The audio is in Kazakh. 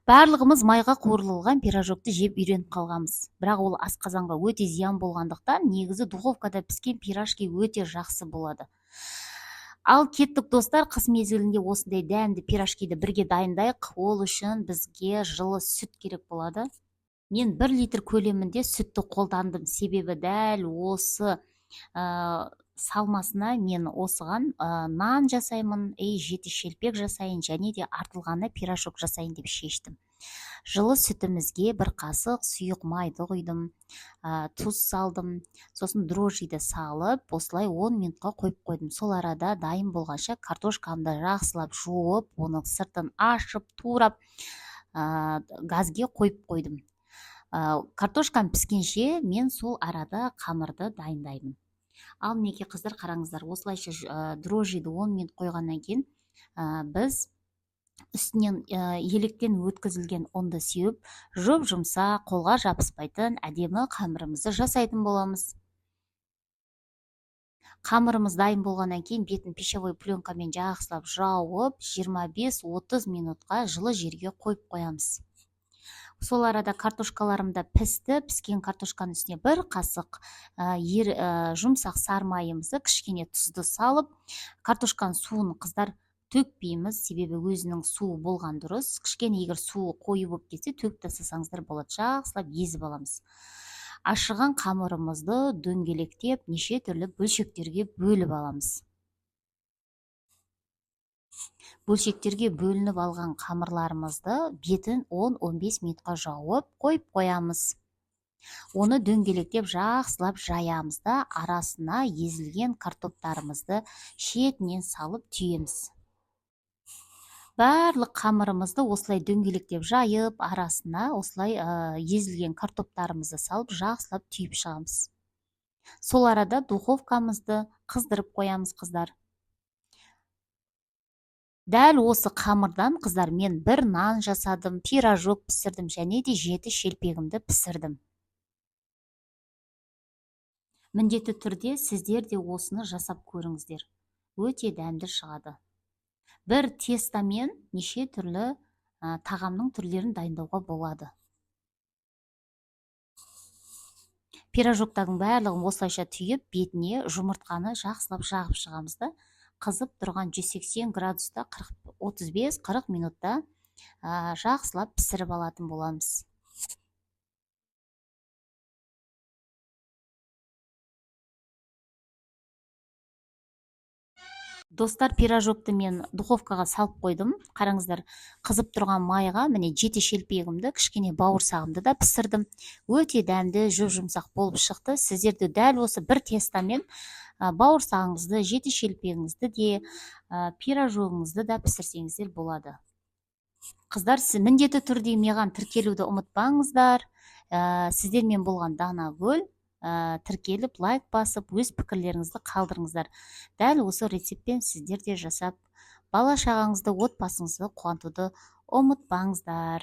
Барлығымыз майға қуырылған пирожокты жеп үйреніп қалғанбыз. Бірақ ол асқазанға өте зиян болғандықтан, негізі духовкада піскен пирожки өте жақсы болады. Ал кеттік достар, қыс мезгілінде осындай дәмді пирожкиді бірге дайындайық. Ол үшін бізге жылы сүт керек болады. Мен 1 литр көлемінде сүтті қолдандым, себебі дәл осы салмасына мен осыған нан жасаймын, жеті шелпек жасайын, және де артылғаны пирожок жасайын деп шештім. Жылы сүтімізге 1 қасық сұйық майды құйдым, тұз салдым, сосын дрожжиді салып, осылай 10 минутқа қойып қойдым. Сол арада дайын болғанша картошкамды жақсылап жуып, оны сыртын ашып, турап, газге қойып қойдым. Картошкам піскенше мен сол арада қамырды дайындаймын. Ал мінекей қыздар, қараңыздар, осылайша дрожжиді 10 минут қойғаннан кейін біз үстінен електен өткізілген ұнды сеуіп, жұп-жұмсақ, қолға жабыспайтын әдемі қамырымызды жасайтын боламыз. Қамырымыз дайын болғаннан кейін бетін пищевой пленкамен жақсылап жауып, 25-30 минутқа жылы жерге қойып қоямыз. Сол арада картошкаларымда пісті. Піскен картошканың үстіне 1 қасық жұмсақ сары майымызды, кішкене тұзды салып, картошканың суын қыздар төкпейміз, себебі өзінің суы болған дұрыс. Кішкене егер суы қою болып кетсе, төгіп тастасаңыздар болады. Жақсылап езіп аламыз. Ашыған қамырымызды дөңгелектеп, неше түрлі бөлшектерге бөліп аламыз. Бөлшектерге бөлініп алған қамырларымызды бетін 10-15 минутқа жауып қойып қоямыз. Оны дөңгелектеп жақсылап жаямыз да, арасына езілген картоптарымызды шетінен салып түйеміз. Барлық қамырымызды осылай дөңгелектеп жайып, арасына осылай езілген картоптарымызды салып, жақсылап түйіп шығамыз. Сол арада духовкамызды қыздырып қоямыз, қыздар. Дәл осы қамырдан, қыздар, мен 1 нан жасадым, пирожок пісірдім, және де 7 шелпегімді пісірдім. Міндетті түрде сіздер де осыны жасап көріңіздер. Өте дәмді шығады. Бір тестамен неше түрлі тағамның түрлерін дайындауға болады. Пирожоктардың барлығын осылайша түйіп, бетіне жұмыртқаны жақсылап жағып шығамыз да, қызып тұрған 180 градуста 35-40 минутта жақсылап пісіріп алатын боламыз. Достар, пирожокты мен духовкаға салып қойдым. Қараңыздар, қызып тұрған майға міне 7 шелпегімді, кішкене бауырсағымды да пісірдім. Өте дәмді, жұп-жұмсақ болып шықты. Сіздерді дәл осы бір тестамен бауырсағыңызды, 7 шелпегіңізді де, пирожогыңызды да пісірсеңіздер болады. Қыздар, сіз міндетті түрде маған тіркелуді ұмытпаңыздар. Сіздермен болған Данагүл. Тіркеліп, лайк басып, өз пікірлеріңізді қалдырыңыздар. Дәл осы рецептпен сіздер де жасап, бала шағаңызды, отбасыңызды қуантуды ұмытпаңыздар.